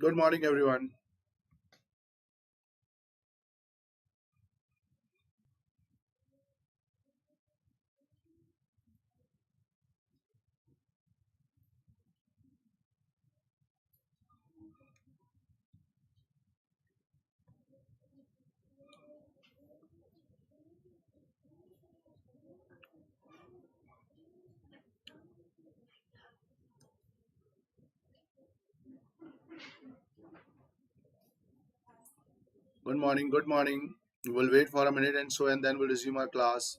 Good morning, everyone. Good morning. Good morning. We'll wait for a minute and so, and then we'll resume our class.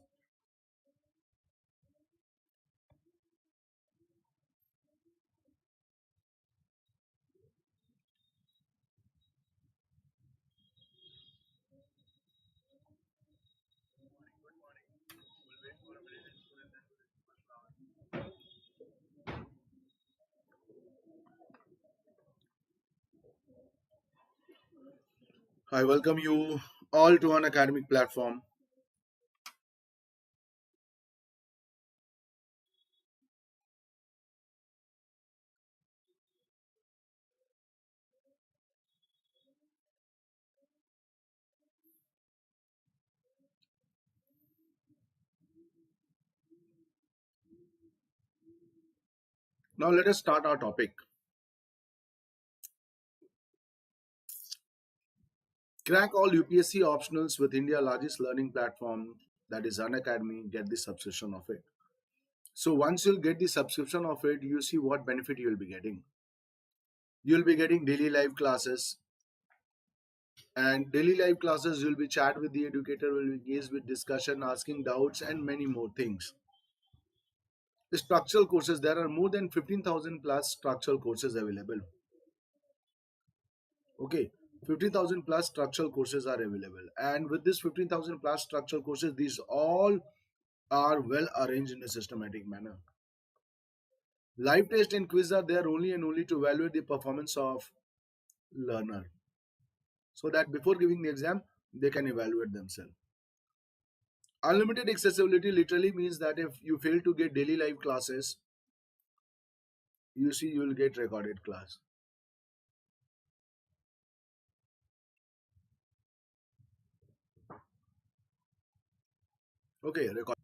I welcome you all to an academic platform. Now, let us start our topic. Crack all UPSC optionals with India's largest learning platform, that is Unacademy. Get the subscription of it. So, once you'll get the subscription of it, you see what benefit you will be getting. You'll be getting daily live classes, and daily live classes you'll be chat with the educator, will engage with discussion, asking doubts, and many more things. The structural courses, there are more than 15,000 plus structural courses available. Okay, 15,000 plus structural courses are available, and with this 15,000 plus structural courses, these all are well arranged in a systematic manner. Live test and quiz are there only and only to evaluate the performance of learner, so that before giving the exam they can evaluate themselves. Unlimited accessibility literally means that if you fail to get daily live classes, you see you will get recorded class. Okay, record.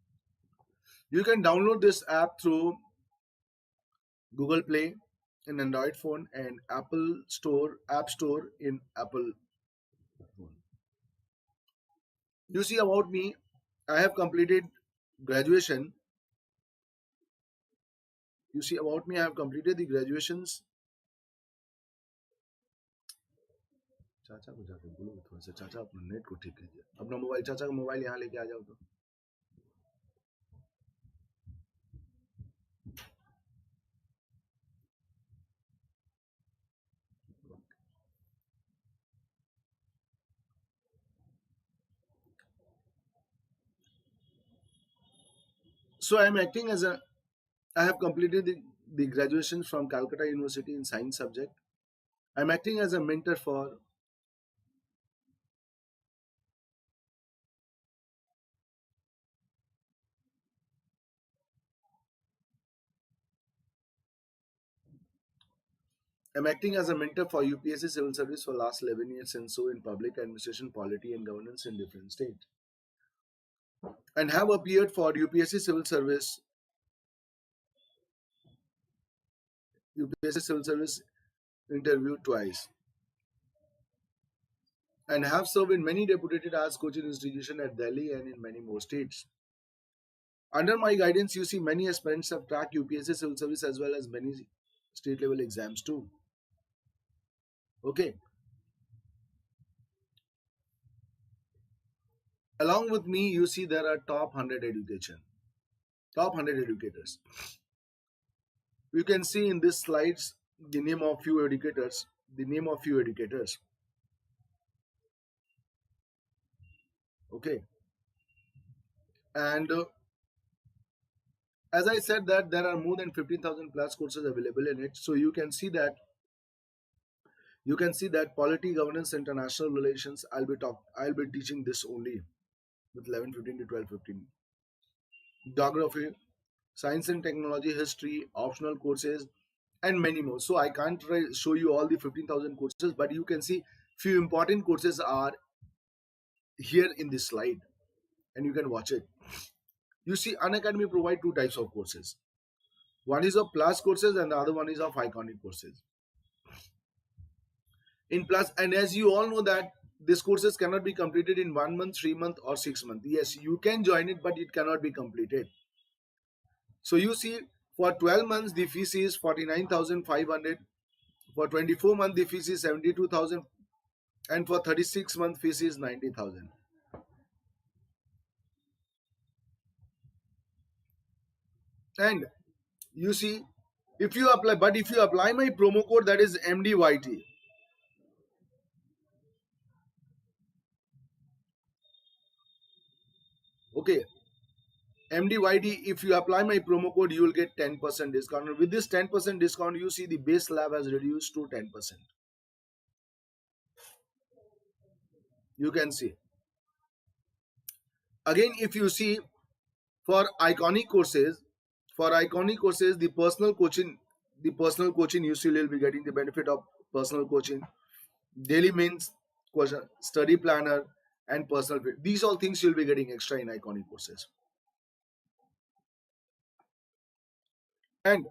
You can download this app through Google Play in Android phone and Apple Store App Store in Apple phone. You see about me, I have completed graduation. You see about me, I have completed the graduations. चाचा को जाके बोलो थोड़ा सा, चाचा अपना net को ठीक कीजिए, अपना मोबाइल, चाचा का मोबाइल यहाँ लेके आ जाओ तो. So I am acting as a, I have completed the graduation from Calcutta University in science subject. I am acting as a mentor for. I'm acting as a mentor for UPSC Civil Service for last 11 years and so in public administration, polity and governance in different states. And have appeared for UPSC Civil Service interview twice. And have served in many deputed as coaching institutions at Delhi and in many more states. Under my guidance, you see many aspirants have cracked UPSC Civil Service as well as many state level exams too. Okay. Along with me, you see there are top 100 educators. You can see in this slides the name of few educators. Okay, and as I said that there are more than 15,000 plus courses available in it. So you can see that polity, governance, international relations. I'll be teaching this only with 11:15 to 12:15. Geography, science and technology, history, optional courses, and many more. So I can't show you all the 15,000 courses, but you can see few important courses are here in this slide, and you can watch it. You see, Unacademy provide two types of courses. One is of plus courses and the other one is of iconic courses. In plus, and as you all know that these courses cannot be completed in 1 month, 3 months or 6 months. Yes, you can join it, but it cannot be completed. So you see, for 12 months the fees is 49,500. For 24 months the fees is 72,000, and for 36 month fees is 90,000. And you see, if you apply my promo code, that is MDYT. Okay, MDYT, if you apply my promo code, you will get 10% discount. And with this 10% discount, you see the base lab has reduced to 10%. You can see. Again, if you see, for iconic courses, the personal coaching, you still will be getting the benefit of personal coaching, daily means question, study planner, and personal fit. These all things you'll be getting extra in iconic courses. And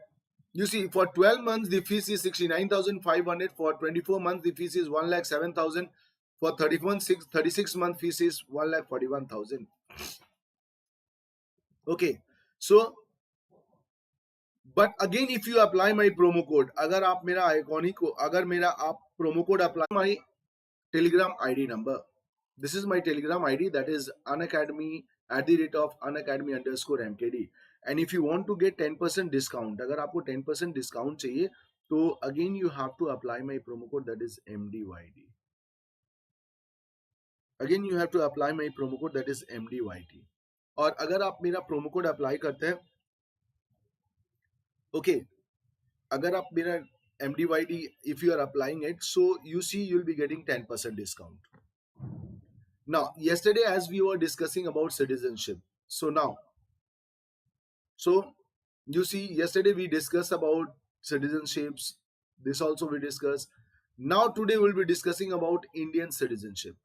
you see, for 12 months the fees is 69,500. For 24 months the fees is 1,07,000. For 36 month fees is 1,41,000. Okay, so but again, if you apply my promo code, अगर आप मेरा iconic को अगर मेरा आप promo code apply my Telegram ID number. This is my Telegram ID, that is Unacademy @Unacademy_MKD. And if you want to get 10% discount, अगर आपको 10% discount चाहिए, तो again you have to apply my promo code, that is MDYT. Again you have to apply my promo code, that is MDYT. और अगर आप मेरा promo code apply करते हैं, okay, अगर आप मेरा MDYT, if you are applying it, so you see you'll be getting 10% discount. Now, yesterday as we were discussing about citizenship, so you see, yesterday we discussed about citizenships. This also we discussed. Now today we'll be discussing about Indian citizenship.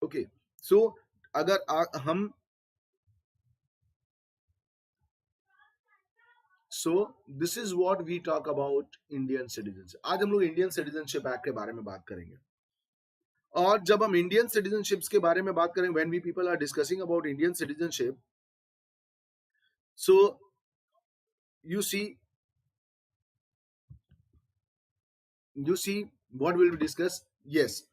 Okay, so अगर हम So this is what we talk about Indian citizenship. आज हम लोग Indian Citizenship Act के बारे में बात करेंगे. और जब हम Indian Citizenships के बारे में बात करेंगे, when we people are discussing about Indian citizenship, so you see what will we discuss? Yes,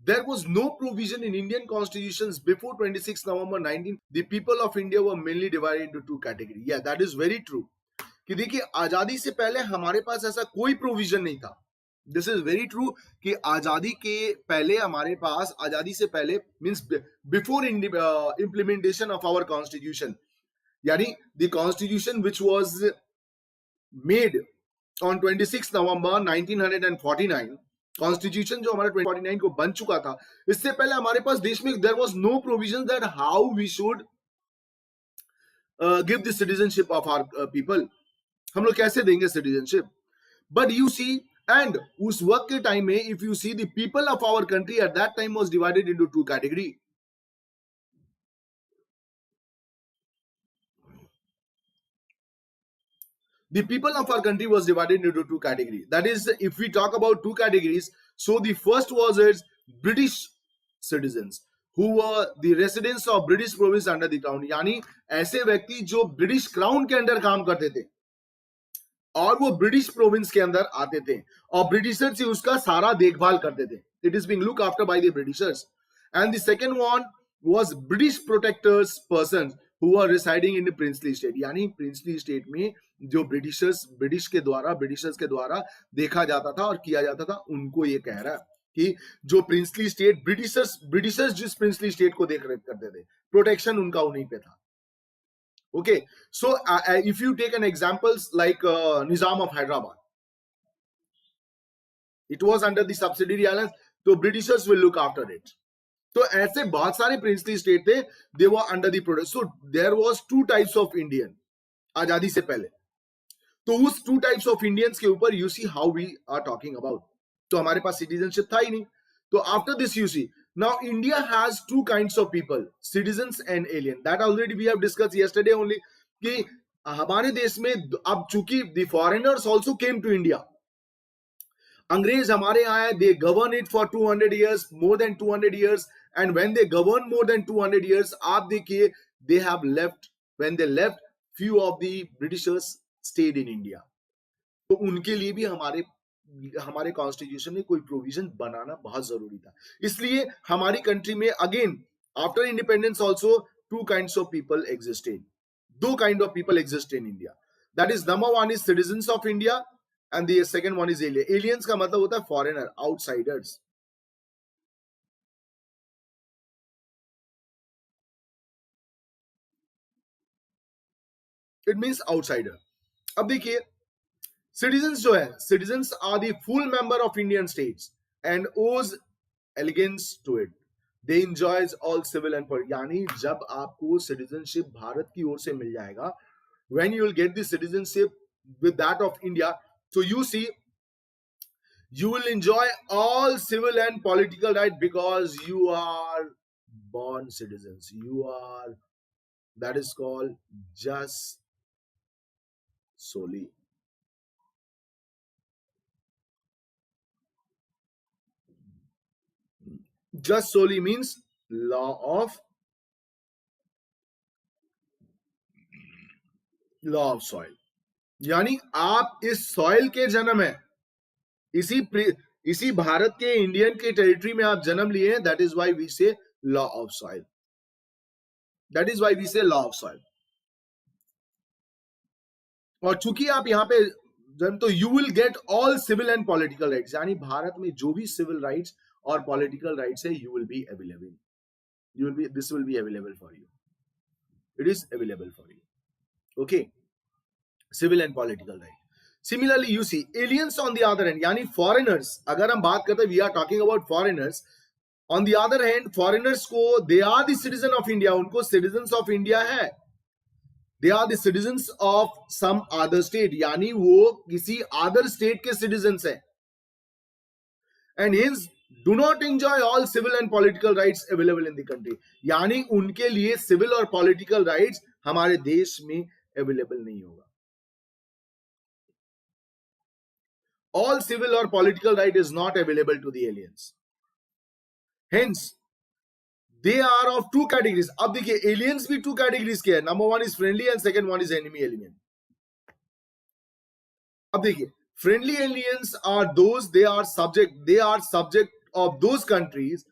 there was no provision in Indian constitutions before 26 November 19. The people of India were mainly divided into two categories. Yeah, that is very true. कि देखिए, आजादी से पहले हमारे पास ऐसा कोई provision नहीं था. दिस इज वेरी ट्रू कि आजादी के पहले हमारे पास, आजादी से पहले means before implementation of our constitution, यानी the constitution which was made on 26 November 1949, constitution जो हमारा 1949 को बन चुका था, इससे पहले हमारे पास देश में there was no provision that how we should give the citizenship of our people. हम लोग कैसे देंगे citizenship? But you see, and उस वक्त के टाइम में if you see the people of our country at that time was divided into two category. The people of our country was divided into two categories. That is, if we talk about two categories, so the first was its British citizens who were the residents of British province under the crown. यानी ऐसे व्यक्ति जो British crown के under काम करते थे और वो ब्रिटिश प्रोविंस के अंदर आते थे और ब्रिटिशर्स से उसका सारा देखभाल करते थे. It is being look after by the Britishers. And the second one was British protectors person who are residing in the princely state. यानी प्रिंसली स्टेट में जो ब्रिटिशर्स के द्वारा देखा जाता था और किया जाता था, उनको ये कह रहा है कि जो प्रिंसली स्टेट, ब्रिटिशर्स जिस प्रिंसली स्टेट को देख रेख करते थे, प्रोटेक्शन उनका उन्हीं पे था. Okay, so if you take an examples like Nizam of Hyderabad, it was under the subsidiary islands, so Britishers will look after it. तो ऐसे बहुत सारे princely state थे, they were under the product. So there was two types of Indian आजादी से पहले. तो उस टू टाइप्स ऑफ इंडियंस के ऊपर you see how we are talking about. तो हमारे पास सिटीजनशिप था ही नहीं. तो after this you see now India has two kinds of people, citizens and alien. That already we have discuss yesterday only कि हमारे देश में अब चूंकि the foreigners also came to India, अंग्रेज हमारे यहाँ आए, they govern it for 200 years, more than 200 years, and when they govern more than 200 years, आप देखिए they have left, when they left few of the Britishers stayed in India. तो उनके लिए भी हमारे हमारे कॉन्स्टिट्यूशन में कोई प्रोविजन बनाना बहुत जरूरी था. इसलिए हमारी कंट्री में again after independence also two kinds of people existed, दो kind of people exist in India. That is number one is citizens of India and the second one is alien. Aliens का मतलब होता है foreigner, outsiders. It means outsider. अब देखिए citizens जो है, citizens are the full member of Indian states and owes allegiance to it. They enjoys all civil and political. यानी जब आपको सिटीजनशिप भारत की ओर से मिल जाएगा, when you will get the citizenship with that of India, so you see you will enjoy all civil and political right because you are born citizens. You are, that is called just solely. Just solely means law of soil. यानी आप इस soil के जन्म है, इसी इसी भारत के Indian के टेरिटरी में आप जन्म लिए हैं. That is why we say law of soil. That is why we say law of soil. और चूंकि आप यहाँ पे जन्म, तो you will get all civil and political rights. यानी भारत में जो भी सिविल राइट्स और पॉलिटिकल राइट्स है, you will be available. You will be, this will be available for you. It is available for you. Okay, civil and political right. Similarly you see aliens on the other hand, यानी foreigners. अगर हम बात करते हैं, we are talking about foreigners. On the other hand foreigners को, they are the citizen of India, उनको citizen of India है. They are the citizens of some other state, यानी वो किसी अदर स्टेट के सिटीजन्स हैं. And hence do not enjoy all civil and political rights available in the country. यानी उनके लिए सिविल और पॉलिटिकल राइट्स हमारे देश में अवेलेबल नहीं होगा. All civil or political right is not available to the aliens. Hence, they are of two categories. अब देखिए aliens भी two categories के हैं. Number one is friendly and second one is enemy alien. अब देखिए friendly aliens are those, they are subject of those countries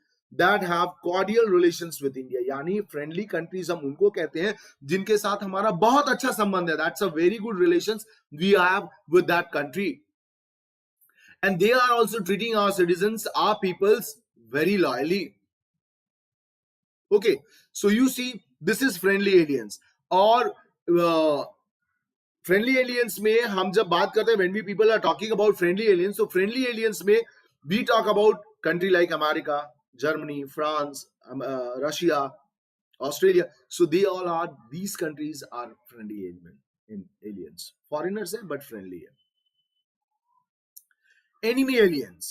that have cordial relations with India. यानी friendly countries हम उनको कहते हैं जिनके साथ हमारा बहुत अच्छा संबंध है. That's a very good relations we have with that country. And they are also treating our citizens, our peoples, very loyally. Okay, so you see, this is friendly aliens. और friendly aliens में हम जब बात करते हैं, when we people are talking about friendly aliens, so friendly aliens में we talk about country like America, Germany, France, Russia, Australia. So they all are, these countries are friendly aliens. Foreigners हैं but friendly है. Enemy aliens.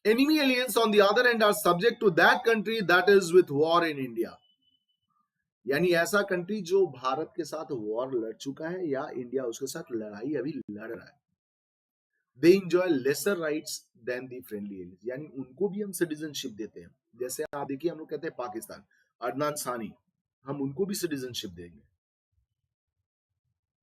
Enemy aliens on the other hand are subject to that country that is with war in India. यानी ऐसा country जो भारत के साथ war लड़ चुका है या इंडिया उसके साथ लड़ाई अभी लड़ रहा है. They enjoy lesser rights than the friendly aliens. यानी उनको भी हम सिटीजनशिप देते हैं. जैसे आप देखिए, हम लोग कहते हैं पाकिस्तान, अदनान सानी, हम उनको भी सिटीजनशिप देंगे.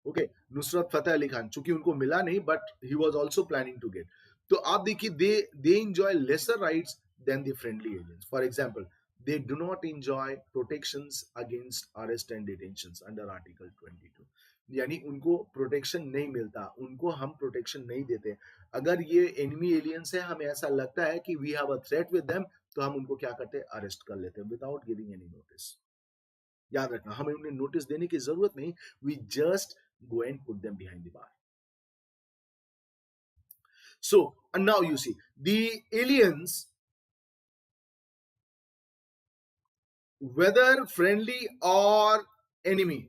ओके, नुसरत फतेह अली खान, चूंकि उनको मिला नहीं but he was also planning to get. तो आप देखिए they enjoy lesser rights than the friendly aliens. For example, they do not enjoy protections against arrest and detentions under article 22. यानी उनको प्रोटेक्शन नहीं मिलता, उनको हम प्रोटेक्शन नहीं देते. अगर ये एनिमी एलियंस है, हमें ऐसा लगता है कि we have a threat with them, तो हम उनको क्या करते हैं, अरेस्ट कर लेते हैं विदाउट गिविंग एनी नोटिस. याद रखना, हमें उन्हें नोटिस देने की जरूरत नहीं. We just go and put them behind the bar. So, and now you see, the aliens, whether friendly or enemy,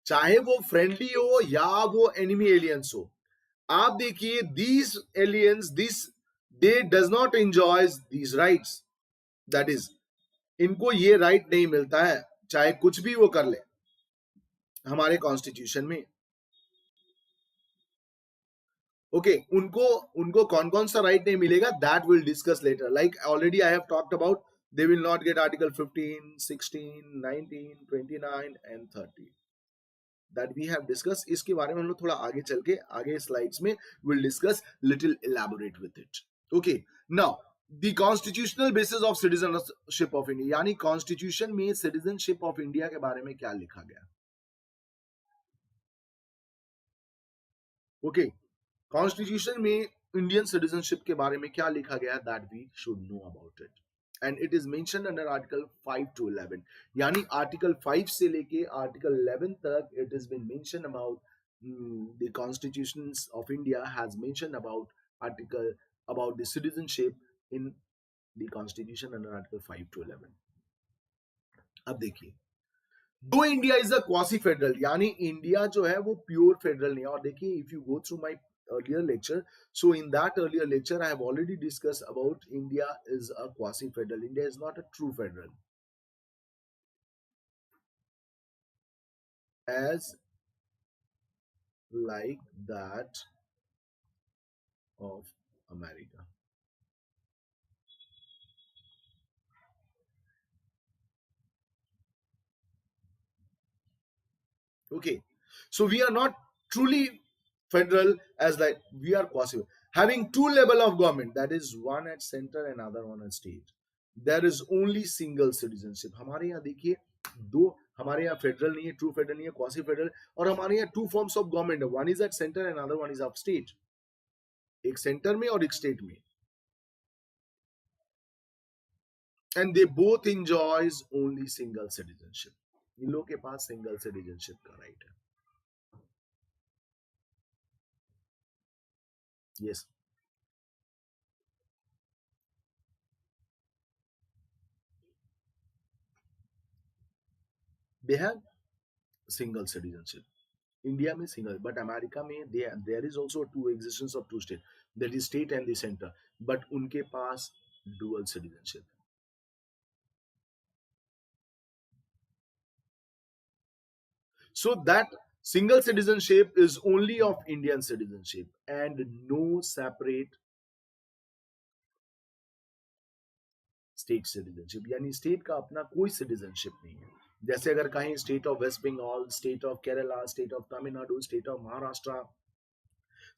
चाहे वो फ्रेंडली हो या वो एनिमी एलियंस हो। आप देखिए these aliens, this they does not enjoy these rights, that is इनको ये राइट नहीं मिलता है, चाहे कुछ भी वो कर ले हमारे कॉन्स्टिट्यूशन में। ओके उनको उनको कौन कौन सा राइट नहीं मिलेगा, that will discuss later. Like already I have talked about, they will not get article 15, 16, 19, 29 and 30 that we have discuss. इसके बारे में हम लोग थोड़ा आगे चल के आगे स्लाइड्स में will discuss little elaborate with it. Okay now the constitutional basis of citizenship of India, यानी कॉन्स्टिट्यूशन में सिटीजनशिप ऑफ इंडिया के बारे में क्या लिखा गया। ओके कॉन्स्टिट्यूशन में इंडियन सिटीजनशिप के बारे में क्या लिखा गया, that we should know about it. And it is mentioned under article 5 to 11, यानी आर्टिकल 5 से लेके आर्टिकल 11 तक it is been mention about the constitution of India has mention about article about the citizenship in the constitution under article 5 to 11। अब देखिए, though India is a quasi federal, यानी India जो है वो pure federal नहीं है। और देखिए if you go through my earlier lecture, so in that earlier lecture I have already discussed about India is a quasi federal, India is not a true federal as like that of America। Okay so we are not truly federal, as like we are quasi having two level of government, that is one at center and other one at state। there is only single citizenship। हमारे यहाँ देखिए दो, हमारे यहाँ federal नहीं है, true federal नहीं है, क्वासी फेडरल, और हमारे यहाँ टू फॉर्म्स ऑफ गवर्नमेंट है, one is at centre and other one is of state. एक सेंटर में और एक स्टेट में, and they both enjoys only single citizenship. इन लोगों के पास सिंगल सिटीजनशिप का राइट है। Yes they have single citizenship, India में सिंगल, बट अमेरिका में there is also two existence of two state, that is state and the centre, but उनके पास dual citizenship. So that single citizenship is only of Indian citizenship and no separate state citizenship, यानी state का अपना कोई citizenship नहीं है। जैसे अगर कहीं state of West Bengal, state of Kerala, state of Tamil Nadu, state of Maharashtra,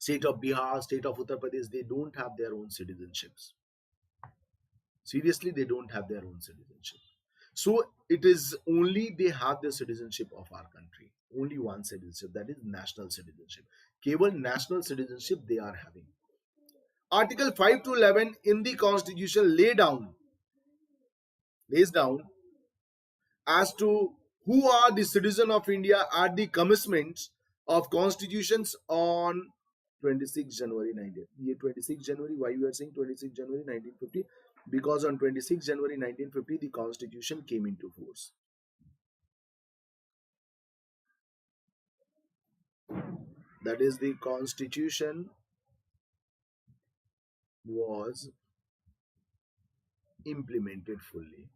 state of Bihar, state of Uttar Pradesh, they don't have their own citizenships। Seriously, they don't have their own citizenship। So it is only they have the citizenship of our country, only one citizenship, that is national citizenship। केवल national citizenship they are having। Article 5 to 11 in the constitution lays down as to who are the citizen of India at the commencement of constitutions on 26 January 19, ये 26 January, why you are saying 26 January 1950, because on 26 January 1950 the constitution came into force। that is the constitution was implemented fully।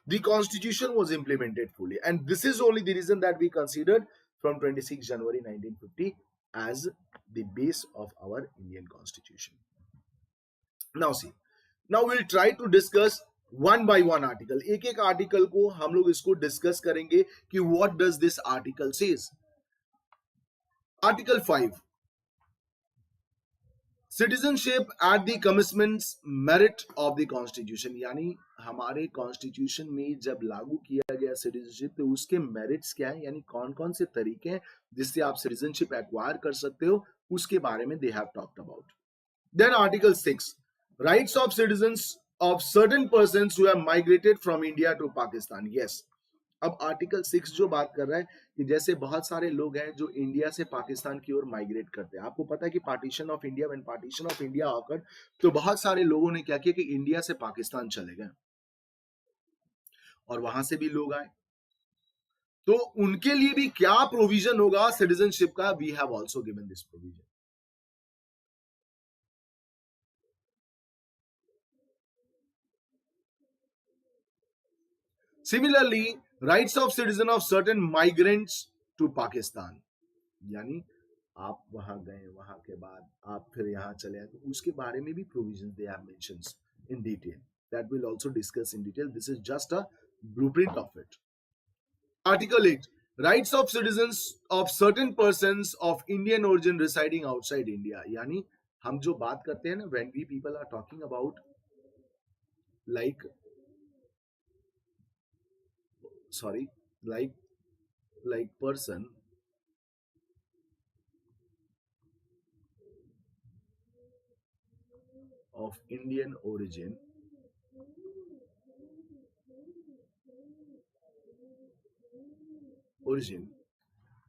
The constitution was implemented fully, and this is only the reason that we considered from 26 January 1950 as the base of our Indian constitution। Now see, now we'll try to discuss one by one article। एक एक article को हम लोग इसको discuss करेंगे कि what does this article says। Article 5, citizenship at the commitments merit of the constitution, यानी हमारे कॉन्स्टिट्यूशन में जब लागू किया गया सिटीजनशिप तो उसके मेरिट्स क्या है, यानी कौन कौन से तरीके हैं जिससे आप सिटीजनशिप एक्वायर कर सकते हो, उसके बारे में they have talked about. Then article 6, rights of citizens of certain persons who have migrated from India to Pakistan। Yes, अब आर्टिकल 6 जो बात कर रहा है कि जैसे बहुत सारे लोग हैं जो इंडिया से पाकिस्तान की ओर माइग्रेट करते हैं। आपको पता है कि partition of India, when partition of India awkward, तो बहुत सारे लोगों ने क्या किया कि इंडिया से पाकिस्तान चले गए और वहां से भी लोग आए। तो उनके लिए भी क्या प्रोविजन होगा सिटीजनशिप का, we have also given this provision. Similarly rights of citizen of certain migrants to Pakistan, यानी आप वहां गए, वहां के बाद आप फिर यहाँ चले आए, तो उसके बारे में भी provision they have mentions in detail, that will also discuss in detail. This is just a blueprint of it. Article 8, rights of citizens of certain persons of Indian origin residing outside India, यानी हम जो बात करते हैं ना, when we people are talking about like sorry like person of Indian origin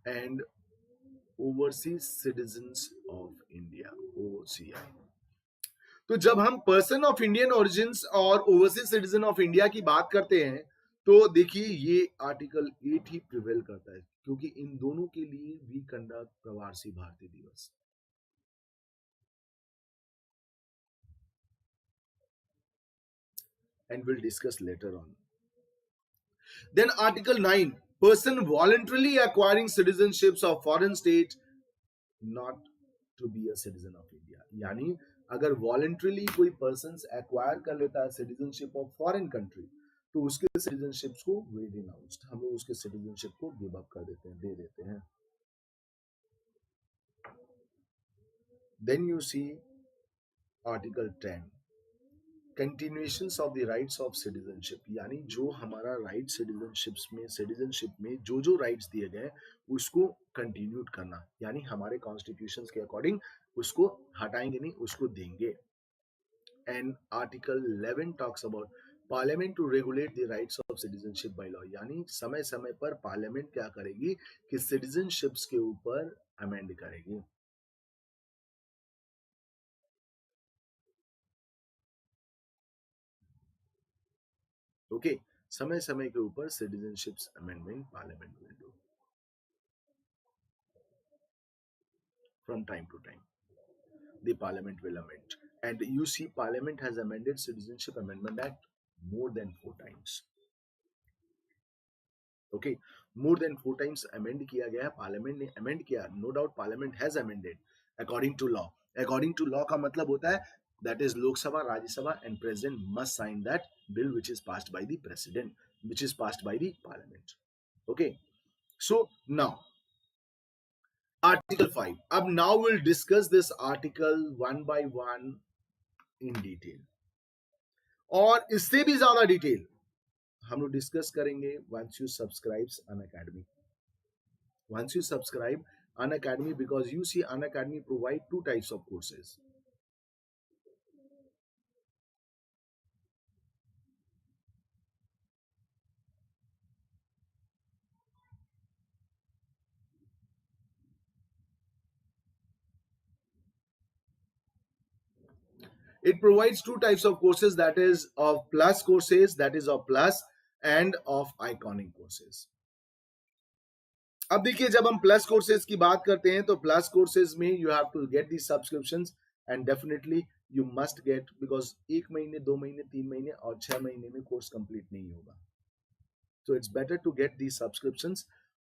and overseas citizens of India, OCI। तो जब हम पर्सन ऑफ इंडियन ओरिजिन और ओवरसीज सिटीजन ऑफ इंडिया की बात करते हैं, तो देखिए ये आर्टिकल 8 ही प्रिवेल करता है, क्योंकि इन दोनों के लिए वी कंडक्ट प्रवासी भारतीय दिवस। And we'll discuss later on. Then Article 9, person voluntarily acquiring citizenships of foreign state not to be a citizen of India, यानी अगर वॉलेंट्रली कोई पर्सन एक्वायर कर लेता है सिटीजनशिप ऑफ फॉरेन कंट्री, तो उसके सिटीजनशिप को वे रिनाउंस्ड, हम लोग उसके सिटीजनशिप को गिव अप कर देते हैं, दे देते हैं। Then you see article 10, continuations of the rights of citizenship, यानी जो हमारा राइट सिटीजनशिप में जो जो राइट्स दिए गए उसको कंटिन्यू करना, यानी हमारे कॉन्स्टिट्यूशन के अकॉर्डिंग उसको हटाएंगे नहीं, उसको देंगे। And article 11 talks about parliament to regulate the rights of citizenship by law, यानी समय समय पर पार्लियामेंट क्या करेगी कि सिटीजनशिप्स के ऊपर अमेंड करेगी। ओके, समय समय के ऊपर citizenships amendment parliament will do from time to time. The parliament will amend, and you see parliament has amended citizenship amendment act more than 4 times. Okay, more than 4 times amend किया गया है, parliament ने amend किया, no doubt parliament has amended according to law। according to law का मतलब होता है that is Lok Sabha, Rajya Sabha and president must sign that bill which is passed by the president, which is passed by the parliament। okay, so now Article 5, अब now we'll discuss this article one by one in detail, और इससे भी ज्यादा detail हम लोग discuss करेंगे once you subscribe Unacademy, once you subscribe Unacademy, because you see Unacademy provide 2 types of courses। It provides 2 types of courses, that is of plus courses, that is of plus, and of iconic courses। अब देखिए जब हम plus courses की बात करते हैं, तो plus courses में you have to get the subscriptions, and definitely you must get, because 1 महीने 2 महीने 3 महीने और 6 महीने में कोर्स कंप्लीट नहीं होगा। So it's better to get these subscriptions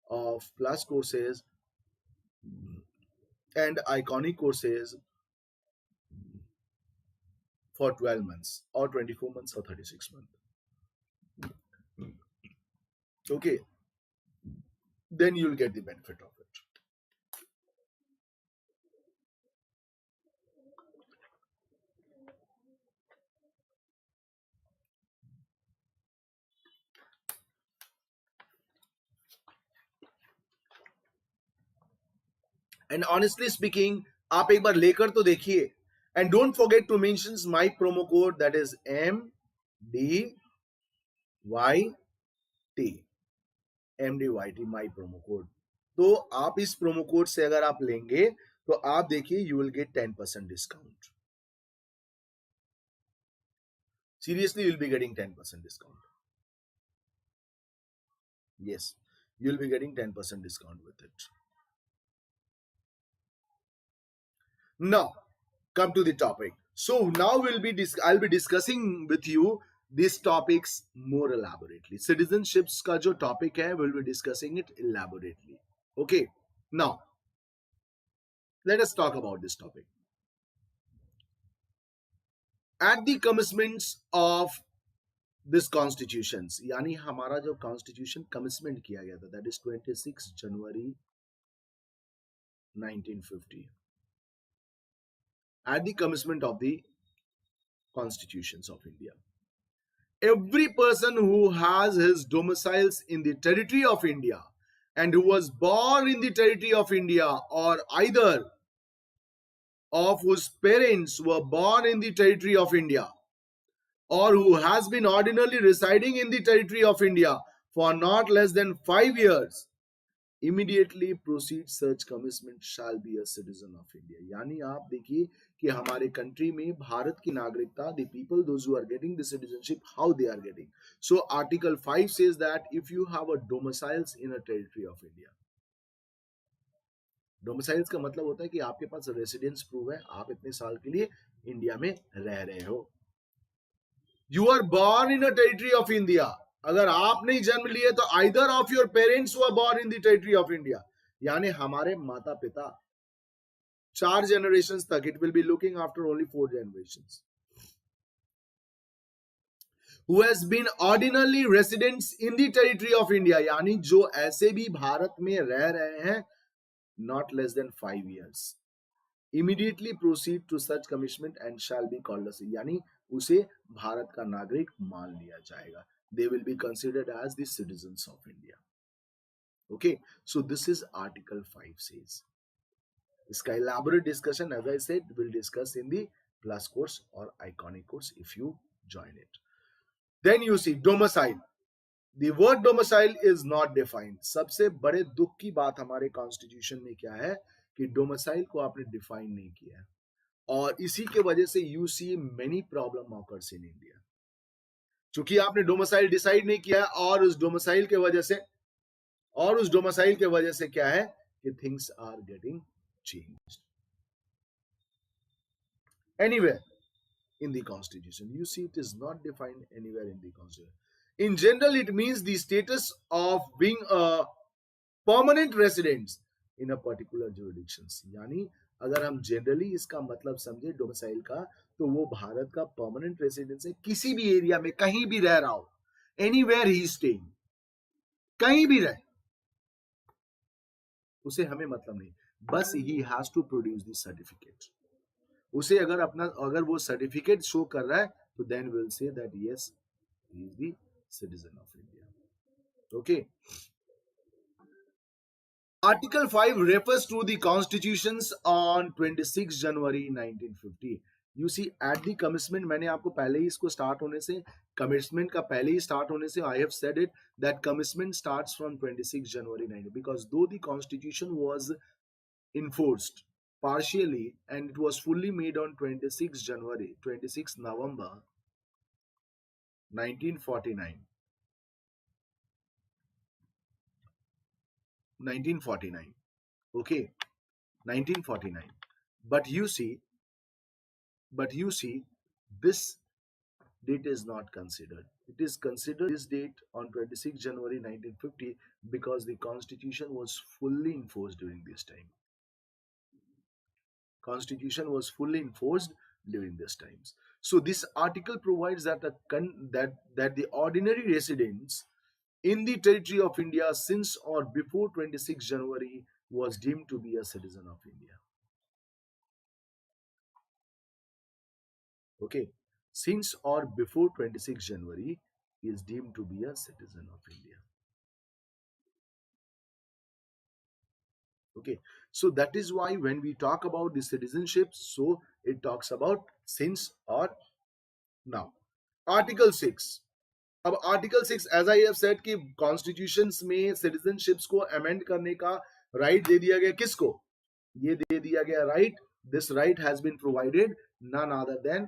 of plus courses and iconic courses for 12 months or 24 months or 36 months। Okay, then you'll get the benefit of it। And honestly speaking, आप एक बार लेकर तो देखिए, and don't forget to mention my promo code, that is MDYT। MDYT my promo code. तो आप इस promo code से अगर आप लेंगे तो आप देखिए you will gate 10% discount. Seriously, you'll be getting 10% discount. Yes, you'll be getting 10% discount with it. Now, come to the topic. So now I'll be discussing with you these topics more elaborately. Citizenships का जो topic है, we'll be discussing it elaborately. Okay. Now, let us talk about this topic. At the commencement of this constitutions, यानी हमारा जो constitution commencement किया गया था, that is 26 January 1950. At the commencement of the constitutions of India, every person who has his domiciles in the territory of India and who was born in the territory of India, or either of whose parents were born in the territory of India, or who has been ordinarily residing in the territory of India for not less than 5 years, immediately proceed such commencement shall be a citizen of India. यानी आप देखिए कि हमारे country में भारत की नागरिकता, the people those who are getting the citizenship, how they are getting. So Article 5 says that if you have a domiciles in a territory of India, domiciles का मतलब होता है कि आपके पास रेसिडेंस प्रूफ है, आप इतने साल के लिए इंडिया में रह रहे हो. You are born in a territory of India. अगर आप नहीं जन्म लिए तो either of your parents were born in the territory of India, यानी हमारे माता पिता 4 generations तक, it will be looking after only 4 generations, who has been ordinarily residents in the territory of India, यानी जो ऐसे भी भारत में रह रहे हैं not less than 5 years, immediately proceed to such commitment and shall be called as, यानी उसे भारत का नागरिक मान लिया जाएगा. They will be considered as the citizens of India. Okay, so this is Article 5 says. इसका elaborate discussion, as I said, we'll discuss in the plus course or iconic course if you join it. Then you see domicile. The word domicile is not defined. सबसे बड़े दुख की बात हमारे constitution में क्या है कि डोमिसाइल को आपने डिफाइन नहीं किया है, और इसी के वजह से you see many problem occurs in India. चूंकि आपने डोमिसाइल डिसाइड नहीं किया है, और उस डोमिसाइल के वजह से क्या है कि things are getting changed. Anywhere in the constitution, you see it is not defined anywhere in the constitution. In general, it means the status of being a permanent resident in a particular jurisdiction. यानी अगर हम generally इसका मतलब समझे domicile का, तो वो भारत का परमानेंट रेसिडेंस है, किसी भी एरिया में कहीं भी रह रहा हो, एनीवेयर ही स्टेइंग, कहीं भी रहे, उसे हमें मतलब नहीं, बस he has to produce the certificate. उसे अगर वो सर्टिफिकेट शो कर रहा है तो then will say that yes he is the citizen of India. Okay. Article 5 refers to the constitutions on 26 January 1950. You see at the commencement, मैंने आपको पहले ही इसको स्टार्ट होने से, commencement का पहले ही स्टार्ट होने से, I have said it that commencement starts from 26 January 19, because though the constitution was enforced partially and it was fully made on 26 November 1949. 1949. Okay, 1949. But you see, this date is not considered. It is considered this date on 26 January 1950 because the constitution was fully enforced during this time. Constitution was fully enforced during these times. So this article provides that that the ordinary residents in the territory of India since or before 26 January was deemed to be a citizen of India. Okay, since or before 26 January is deemed to be a citizen of India. Okay, so that is why when we talk about the citizenship, so it talks about since or now. Article 6. अब article 6 as I have said कि constitutions में citizenships को amend करने का right they दिया गया किसको? ये दे दिया गया right, this right has been provided none other than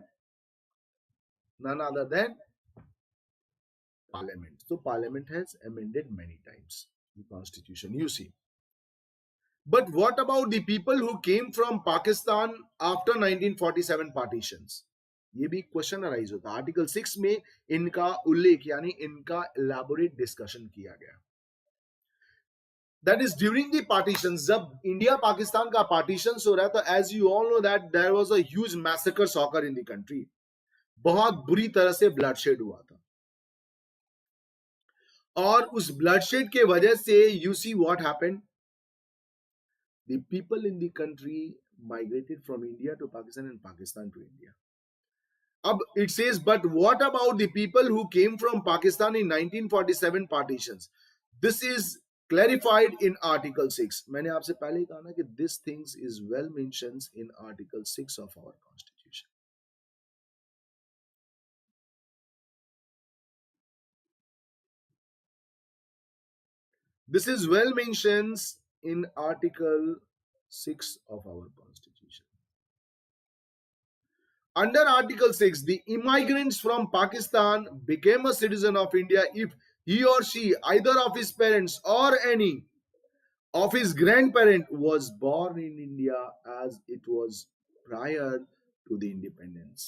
none other than parliament. So parliament has amended many times the constitution, you see. But what about the people who came from Pakistan after 1947 partitions? ये भी question arise होता है। Article 6 में इनका उल्लेख यानी इनका elaborate discussion किया गया। That is during the partition, जब इंडिया पाकिस्तान का पार्टीशन हो रहा है, तो as you all know that there was a huge massacre soccer in the country. बहुत बुरी तरह से ब्लडशेड हुआ था, और उस ब्लडशेड के वजह से you see what happened, the people in the country migrated from India to Pakistan and Pakistan to India. Ab it says, but what about the people who came from Pakistan in 1947 partitions? This is clarified in Article 6. मैंने आपसे पहले ही कहा ना कि this things is well mentioned in Article 6 of our Constitution. This is well mentioned in Article 6 of our Constitution. Under Article 6, the immigrants from Pakistan became a citizen of India if he or she, either of his parents or any of his grandparent, was born in India as it was prior to the independence.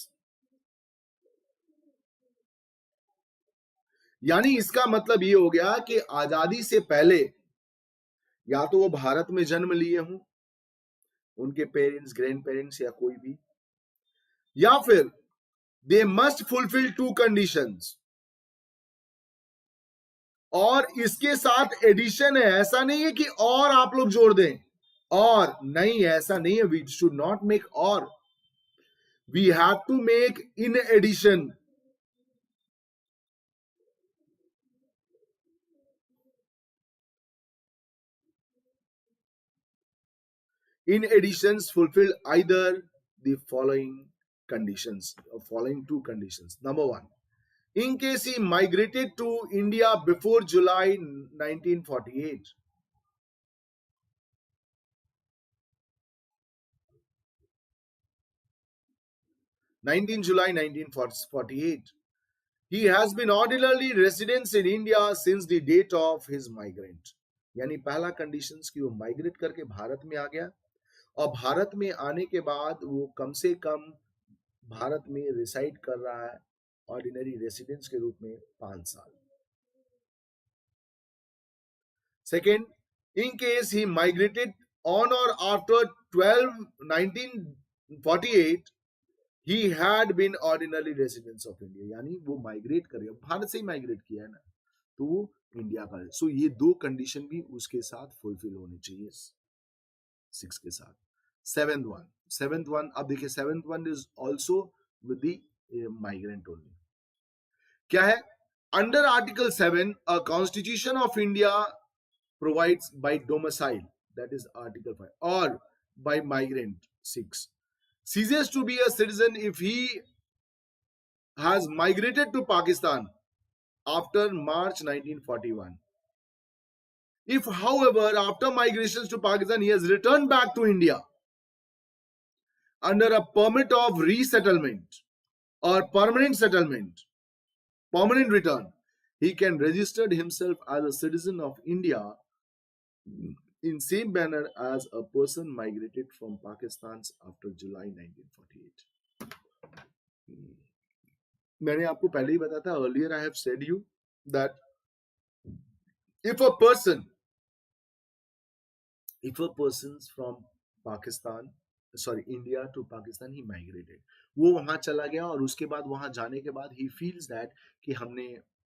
यानी इसका मतलब ये हो गया कि आजादी से पहले या तो वो भारत में जन्म लिए हों, उनके पेरेंट्स, ग्रैंड पेरेंट्स या कोई भी, या फिर they must fulfil to conditions. और इसके साथ एडिशन है, ऐसा नहीं है कि और आप लोग जोड़ दें, और नहीं, ऐसा नहीं है, वी शुड नॉट मेक और, we have to make in addition. In additions, fulfill either the following conditions, or following two conditions. Number one, in case he migrated to India before July 1948. 19 July 1948. He has been ordinarily resident in India since the date of his migrant. यानी पहला conditions कि वो migrate करके भारत में आ गया, और भारत में आने के बाद वो कम से कम भारत में रिसाइड कर रहा है ऑर्डिनरी रेसिडेंस के रूप में 5 साल। Second, in case he migrated on और after 1948, he had been ordinary residents of India, यानी वो माइग्रेट कर गया, भारत से ही माइग्रेट किया है ना, तो वो इंडिया का है। सो ये दो कंडीशन भी उसके साथ फुलफिल होनी चाहिए 6 के साथ। सेवेंथ वन, अब देखिए seventh one is also with the migrant only. क्या है? Under article 7 a constitution of India provides by domicile, that is article 5, और by migrant 6, ceases to be a citizen if he has migrated to Pakistan after March 1941. If, however, after migrations to Pakistan, he has returned back to India under a permit of resettlement or permanent settlement, permanent return, he can register himself as a citizen of India in same manner as a person migrated from Pakistan after July 1948. मैंने आपको पहले ही बताया था, earlier I have said you that if a person from Pakistan, sorry, India to Pakistan, he migrated, वो वहां चला गया और उसके बाद वहां जाने के बाद he feels that कि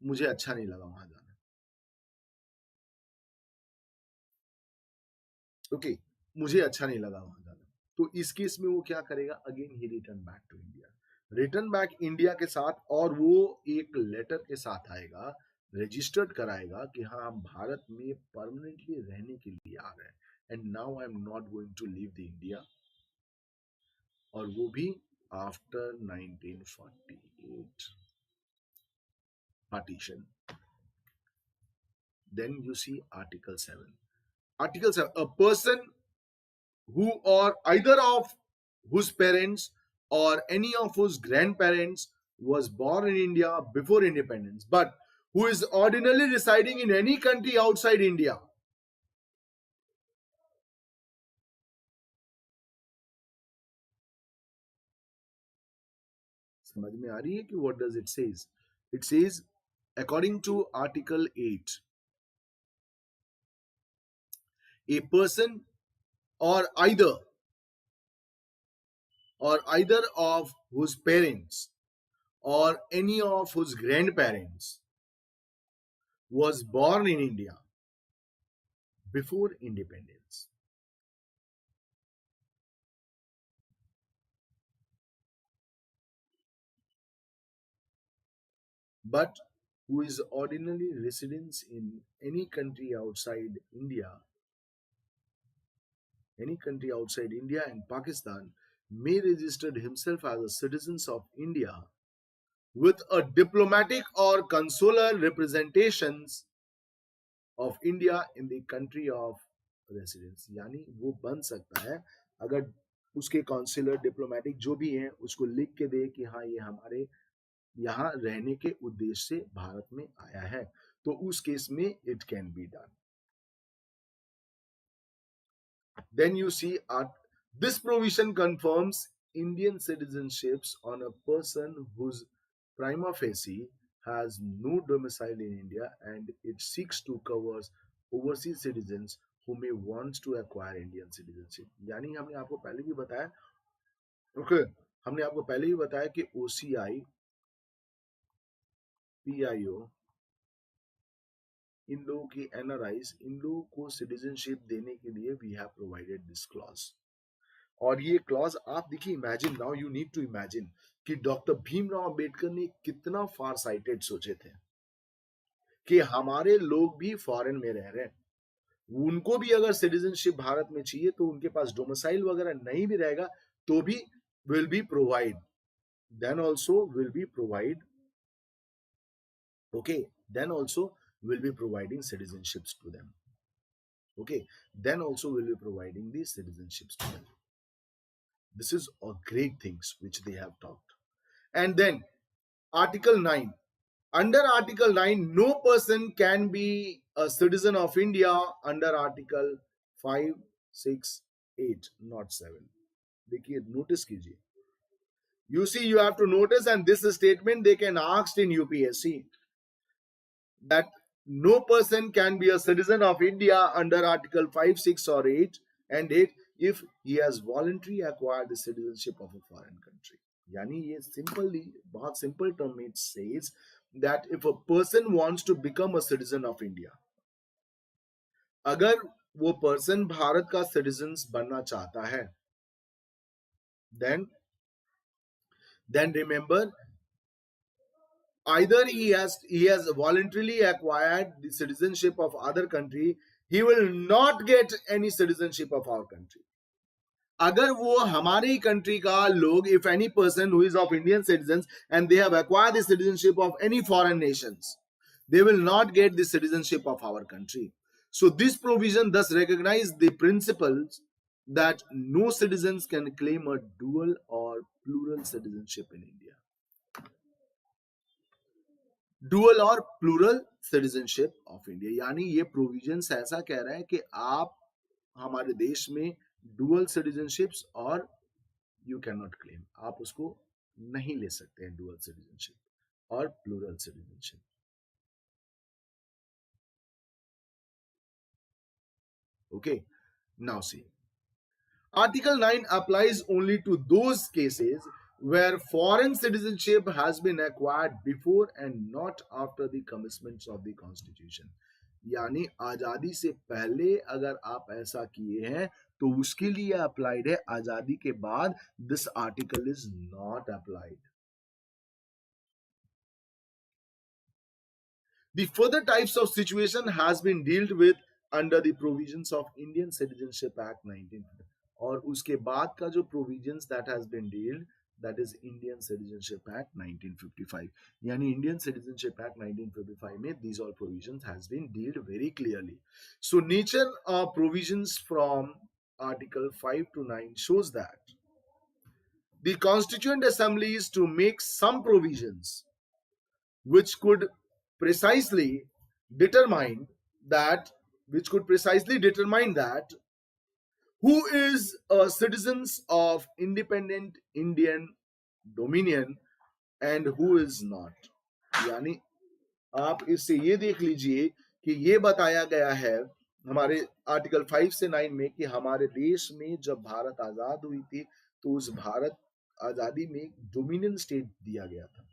मुझे अच्छा नहीं लगा वहां जाना, ओके, मुझे अच्छा नहीं लगा वहां जाना, तो इस केस में वो क्या करेगा? Again he return back to India, return back India के साथ, और वो एक लेटर के साथ आएगा, रजिस्टर्ड कराएगा कि हाँ, हम भारत में परमानेंटली रहने के लिए आ रहे हैं, and now I am not going to leave the India, और वो भी after 1948, partition. Then you see Article 7. Article 7, a person who or either of whose parents or any of whose grandparents was born in India before independence, but who is ordinarily residing in any country outside India. समझ में आ रही है कि what does it says? It says, according to Article 8, a person or either of whose parents or any of whose grandparents was born in India before independence, but who is ordinarily residents in any country outside India and Pakistan, may register himself as a citizen of India with a diplomatic or consular representations of India in the country of residence. यानी वो बन सकता है अगर उसके consular diplomatic जो भी हैं उसको लिख के दे कि हाँ ये हमारे यहाँ रहने के उद्देश्य से भारत में आया है, तो उस केस में it can be done. Then you see this provision confirms Indian citizenships on a person whose prima facie has no domicile in India, and it seeks to cover overseas citizens who may want to acquire Indian citizenship. यानी हमने आपको पहले भी बताया, okay, हमने आपको पहले भी बताया कि OCI, PIO, इन लोगों की NRIs, इन लोगों को सिटीजनशिप देने के लिए we have provided this clause. और ये क्लॉज आप देखिए, imagine now, you need to imagine कि डॉक्टर भीमराव अंबेडकर ने कितना फार साइटेड सोचे थे कि हमारे लोग भी फॉरेन में रह रहे हैं, उनको भी अगर सिटीजनशिप भारत में चाहिए तो उनके पास डोमिसाइल वगैरह नहीं भी रहेगा तो भी will be provide, then also will be provide, okay, then also will be providing citizenships to them. Okay, then also will be providing these citizenships to them. This is a great things which they have talked. And then Article 9. Under Article 9, no person can be a citizen of India under Article 5, 6, 8, not 7. देखिए, notice कीजिए. You see, you have to notice, and this statement they can ask in UPSC, that no person can be a citizen of India under Article 5, 6 or 8 and 8 if he has voluntarily acquired the citizenship of a foreign country. यानी ये simply, बहुत simple term, it says that if a person wants to become a citizen of India, अगर वो person Bharat का citizen बनना चाहता है, then remember, either he has voluntarily acquired the citizenship of other country, he will not get any citizenship of our country. अगर वो हमारी country का लोग, if any person who is of Indian citizens and they have acquired the citizenship of any foreign nations, they will not get the citizenship of our country. So this provision thus recognizes the principles that no citizens can claim a dual or plural citizenship in India. Dual और plural citizenship of India, यानी ये provisions ऐसा कह रहा है कि आप हमारे देश में डुअल सिटीजनशिप्स और यू कैन नॉट क्लेम, आप उसको नहीं ले सकते हैं, डुअल सिटीजनशिप और plural citizenship. Okay, now see, Article 9 applies only to those cases where foreign citizenship has been acquired before and not after the commencement of the constitution. यानी आजादी से पहले अगर आप ऐसा किए हैं तो उसके लिए अप्लाइड है, आजादी के बाद this article is not applied. The further types of situation has been dealt with under the provisions of Indian Citizenship Act 1950. और उसके बाद का जो provisions that has been dealt, that is Indian Citizenship Act 1955. Yani Indian Citizenship Act 1955 में these all provisions has been dealt very clearly. So nature provisions from Article 5 to 9 shows that the Constituent Assembly is to make some provisions which could precisely determine that who is citizens of independent Indian dominion and who is not. यानी आप इससे ये देख लीजिए कि ये बताया गया है हमारे आर्टिकल 5 से 9 में कि हमारे देश में जब भारत आजाद हुई थी तो उस भारत आजादी में एक डोमिनियन स्टेट दिया गया था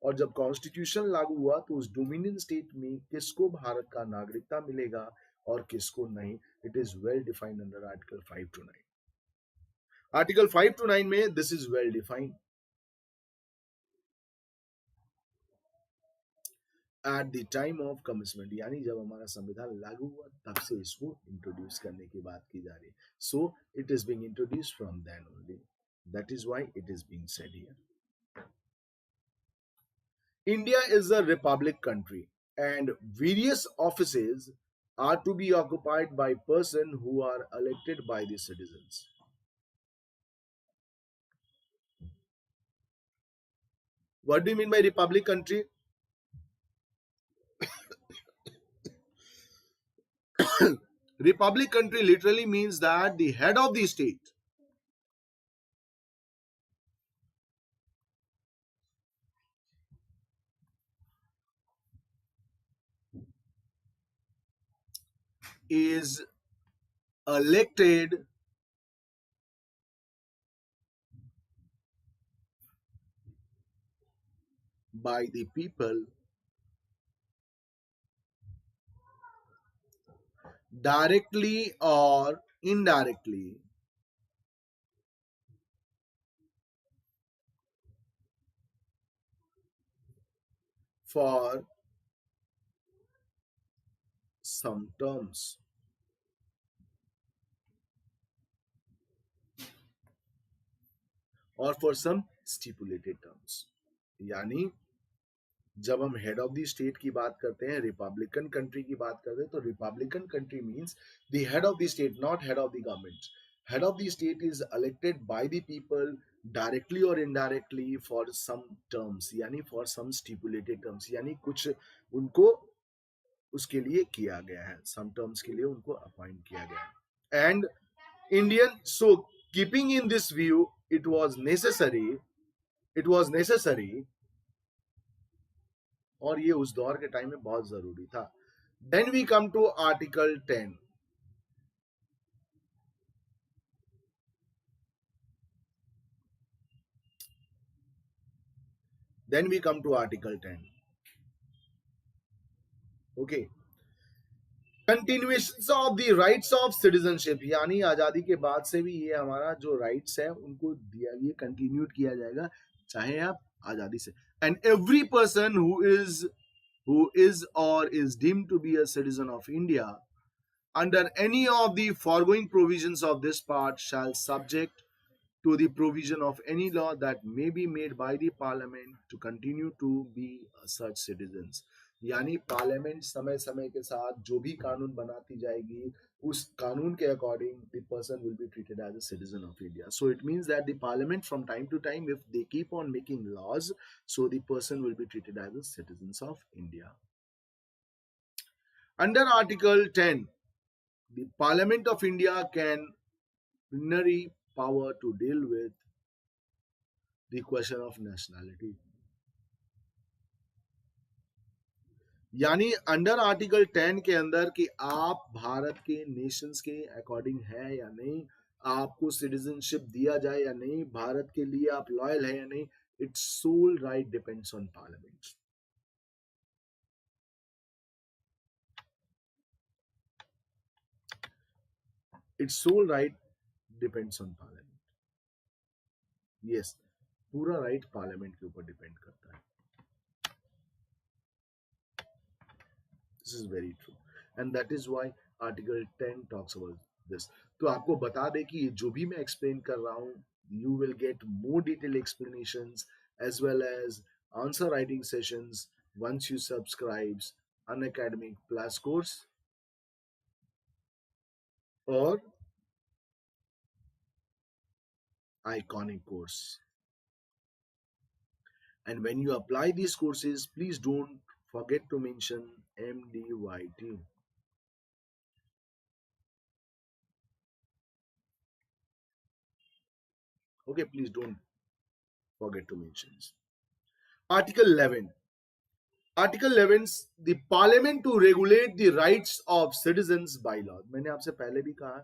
और जब कॉन्स्टिट्यूशन लागू हुआ तो उस डोमिनियन स्टेट में किसको भारत का नागरिकता मिलेगा और किसको नहीं. It is well defined under article 5 to 9. Article 5 to 9 में this is well defined. At the time of commitment यानी जब हमारा संविधान लागू हुआ तब से इसको इंट्रोड्यूस करने की बात की जा रही है. So it is being introduce from then only. That is why it is being said here. India is a republic country and various offices are to be occupied by persons who are elected by the citizens. What do you mean by republic country? Republic country literally means that the head of the state is elected by the people directly or indirectly for some terms or for some stipulated terms. यानी जब हम head of the state की बात करते हैं, Republican country की बात करते हैं, तो Republican country means the head of the state, not head of the government. Head of the state is elected by the people directly और इनडायरेक्टली फॉर सम टर्म्स, यानी फॉर सम स्टिपुलेटेड टर्म्स, यानी कुछ उनको उसके लिए किया गया है, सम टर्म्स के लिए उनको अपॉइंट किया गया है. And Indian, so keeping in this view it was necessary और ये उस दौर के टाइम में बहुत जरूरी था. Then we come to article 10. Then we come to Article 10. Okay. Continuations of the rights of citizenship, यानी आजादी के बाद से भी ये हमारा जो राइट्स है उनको दिया, ये कंटिन्यूड किया जाएगा चाहे आप आजादी से. And every person who is or is deemed to be a citizen of India under any of the foregoing provisions of this part shall subject to the provision of any law that may be made by the parliament to continue to be such citizens. यानी parliament समय समय के साथ जो भी कानून बनाती जाएगी उस कानून के according the person will be treated as a citizen of India. So it means that the parliament from time to time if they keep on making laws, so the person will be treated as a citizen of India. Under Article 10, the Parliament of India can plenary power to deal with the question of nationality. यानी under article 10 के अंदर कि आप भारत के Nations के according है या नहीं, आपको सिटीजनशिप दिया जाए या नहीं, भारत के लिए आप लॉयल है या नहीं, it's sole right depends on parliament. It's sole right depends on parliament. Yes, पूरा राइट पार्लियामेंट के ऊपर डिपेंड करता है. This is very true and that is why article 10 talks about this. तो आपको बता दें कि जो भी मैं एक्सप्लेन कर रहा हूँ You will get more detailed explanations as well as answer writing sessions once you subscribe Unacademy Plus course or Iconic course. And when you apply these courses, please don't forget to mention MDYT. Okay, please don't forget to mention. Article 11. Article 11, the parliament to regulate the rights of citizens by law. मैंने आपसे पहले भी कहा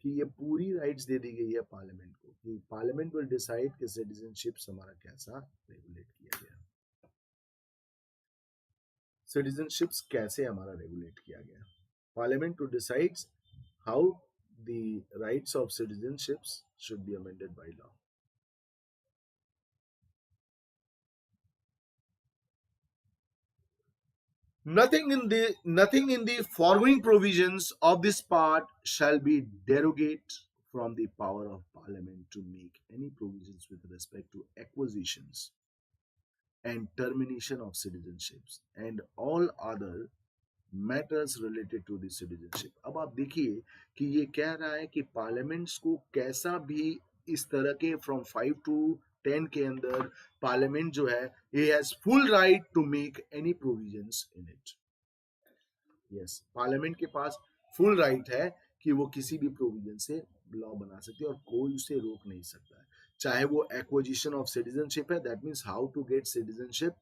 कि ये पूरी rights दे दी गई है पार्लियामेंट को कि पार्लियामेंट विल डिसाइड कि सिटीजनशिप हमारा कैसा रेगुलेट किया गया, सिटीजनशिप्स कैसे हमारा रेगुलेट किया गया. Parliament to decides how the rights of citizenships should be amended by law. Nothing in the following provisions of this part shall be derogate from the power of parliament to make any provisions with respect to acquisitions and termination of citizenships and all other matters related to the citizenship. अब आप देखिए कि ये कह रहा है कि parliaments को कैसा भी इस तरह के फ्रॉम 5 to 10 के अंदर पार्लियामेंट जो है he has full right to make any provisions in it. Yes, parliament के पास फुल राइट है कि वो किसी भी प्रोविजन से लॉ बना सकती है और कोई उसे रोक नहीं सकता है, चाहे वो एक्विजिशन ऑफ सिटीजनशिप है, that means how to get citizenship,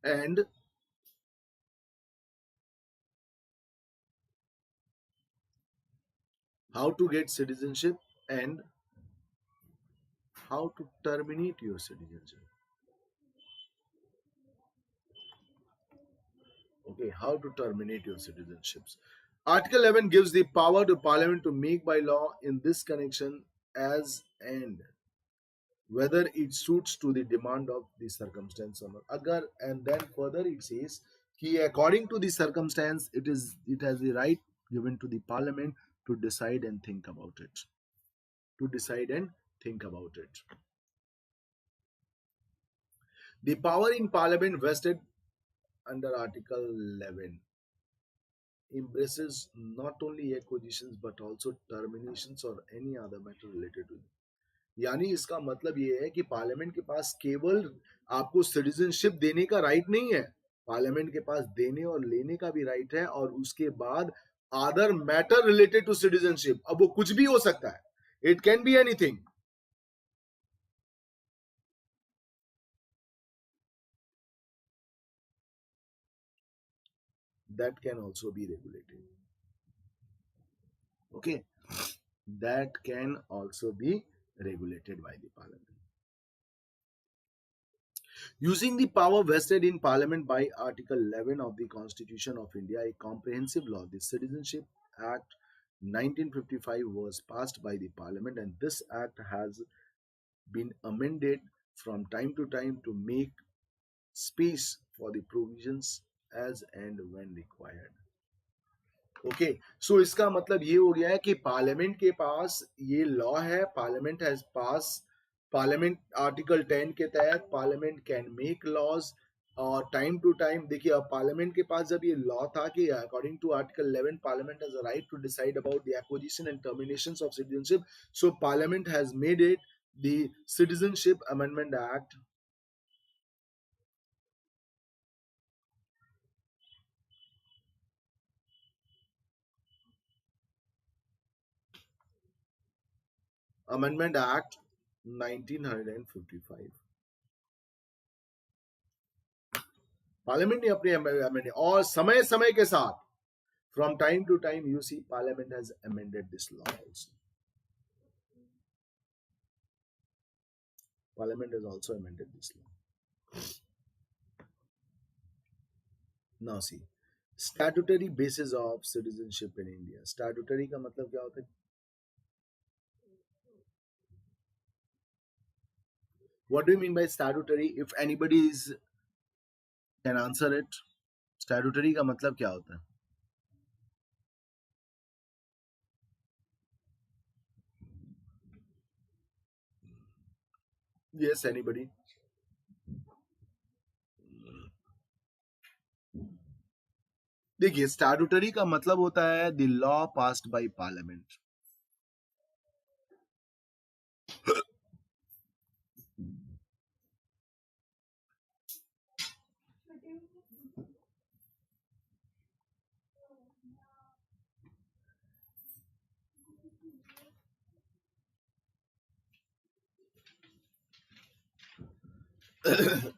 and how to get citizenship and how to terminate your citizenship. Okay, how to terminate your citizenships. Article 11 gives the power to Parliament to make by law in this connection as and whether it suits to the demand of the circumstance or not. Agar, and then further it says कि according to the circumstance, it has the right given to the Parliament to decide and think about it. To decide and think about it. The power in Parliament vested under Article 11 embraces not only acquisitions but also terminations or any other matter related to it. यानी इसका मतलब ये है कि parliament के पास केवल आपको citizenship देने का राइट नहीं है, पार्लियामेंट के पास देने और लेने का भी राइट है, और उसके बाद other matter related to citizenship. अब वो कुछ भी हो सकता है, it can be anything. That can also be regulated. Okay, that can also be regulated by the parliament. Using the power vested in Parliament by Article 11 of the Constitution of India, a comprehensive law, the Citizenship Act 1955, was passed by the Parliament, and this act has been amended from time to time to make space for the provisions as and when required. Okay, so इसका मतलब ये हो गया है कि parliament के पास ये law है, parliament has pass, parliament article 10 के तहत पार्लियामेंट कैन मेक लॉज, और टाइम टू टाइम देखिए, अब पार्लियामेंट के पास जब ये लॉ था कि according to article 11 parliament has a right to decide about the acquisition and termination of citizenship, so parliament has made it the citizenship amendment act. Amendment act 1955. Parliament ने अपने amend, और समय समय के साथ from time to time you see parliament has amended this law also. Parliament has also amended this law. Now see, statutory basis of citizenship in India. Statutory का मतलब क्या होता है? What do you mean by statutory? If anybody is can answer it? Statutory का मतलब क्या होता है? Yes, anybody? देखिए, स्टैट्यूटरी का मतलब होता है the law passed by parliament.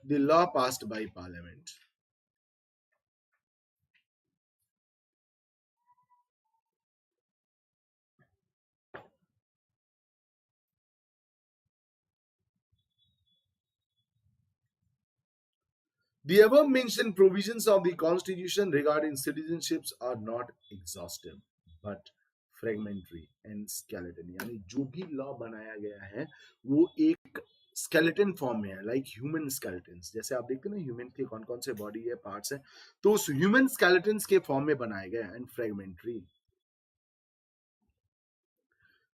The law passed by parliament. The above mentioned provisions of the Constitution regarding citizenships are not exhaustive but fragmentary and skeleton. यानी जो भी लॉ बनाया गया है वो एक स्केलेटन फॉर्म में है, लाइक ह्यूमन स्केलेटन्स। जैसे आप देखते हैं ना ह्यूमन के कौन कौन से बॉडी है, पार्ट्स है, तो उस ह्यूमन स्केलेटन्स के फॉर्म में बनाए गए and फ्रेगमेंट्री।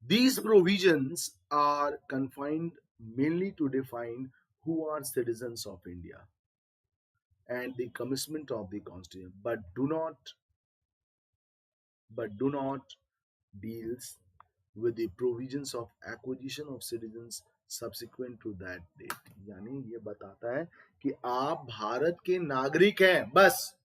These provisions are confined mainly to define who are citizens of India and the commencement of the constitution, but do not deals with the provisions of acquisition of citizens subsequent to that date। यानी ये बताता है कि आप भारत के नागरिक हैं बस,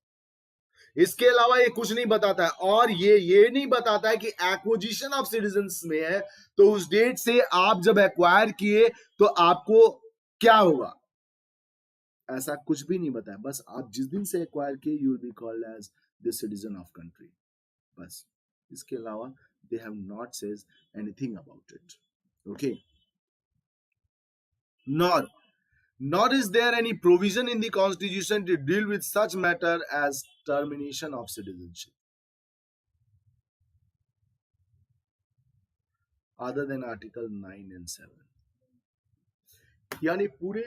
इसके अलावा ये कुछ नहीं बताता है। और ये नहीं बताता है कि एक्विजिशन ऑफ सिटीजन्स में है तो उस डेट से आप जब एक्वायर किए तो आपको क्या होगा, ऐसा कुछ भी नहीं बताया। बस आप जिस दिन से एक्वायर किए you will be called as the citizen of country, बस। इसके अलावा they have not says anything about it. Okay, nor nor is there any provision in the constitution to deal with such matter as termination of citizenship other than article 9 and 7। यानी पूरे,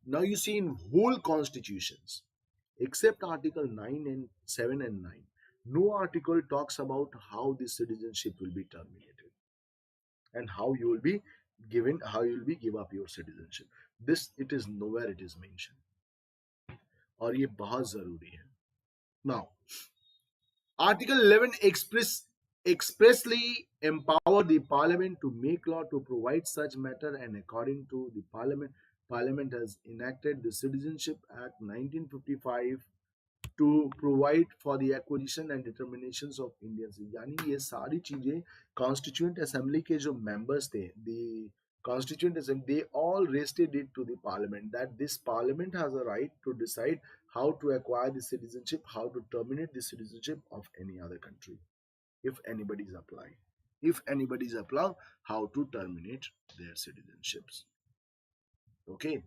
now you see in whole constitutions except article 9 and 7 and 9, no article talks about how the citizenship will be terminated and how you will be given, how you will be give up your citizenship। this it is nowhere it is mentioned, और ये बहुत जरूरी है। now Article 11 expressly empower the Parliament to make law to provide such matter, and according to the Parliament has enacted the Citizenship Act 1955 to provide for the acquisition and determinations of Indian citizens। यानी ये सारी चीजें constituent assembly के जो members थे, the constituent assembly, they all rested it to the parliament that this parliament has a right to decide how to acquire the citizenship, how to terminate the citizenship of any other country if anybody is applying, if anybody is applying, how to terminate their citizenships। Okay,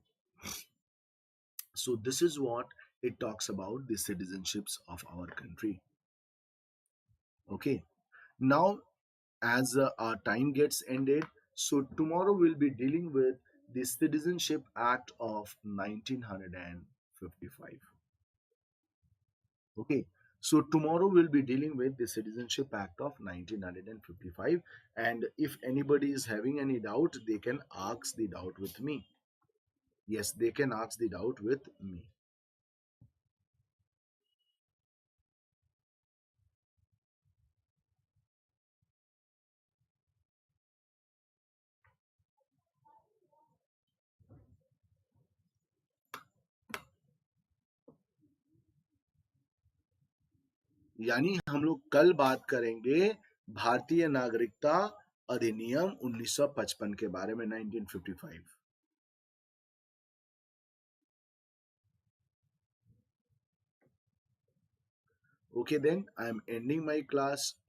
so this is what it talks about the citizenships of our country। Okay, now as our time gets ended, so tomorrow we'll be dealing with the Citizenship Act of 1955। Okay, so tomorrow we'll be dealing with the Citizenship Act of 1955, and if anybody is having any doubt, they can ask the doubt with me। Yes, they can ask the doubt with me। यानी हम लोग कल बात करेंगे भारतीय नागरिकता अधिनियम 1955 के बारे में, 1955। Okay, then I am ending my class। Okay.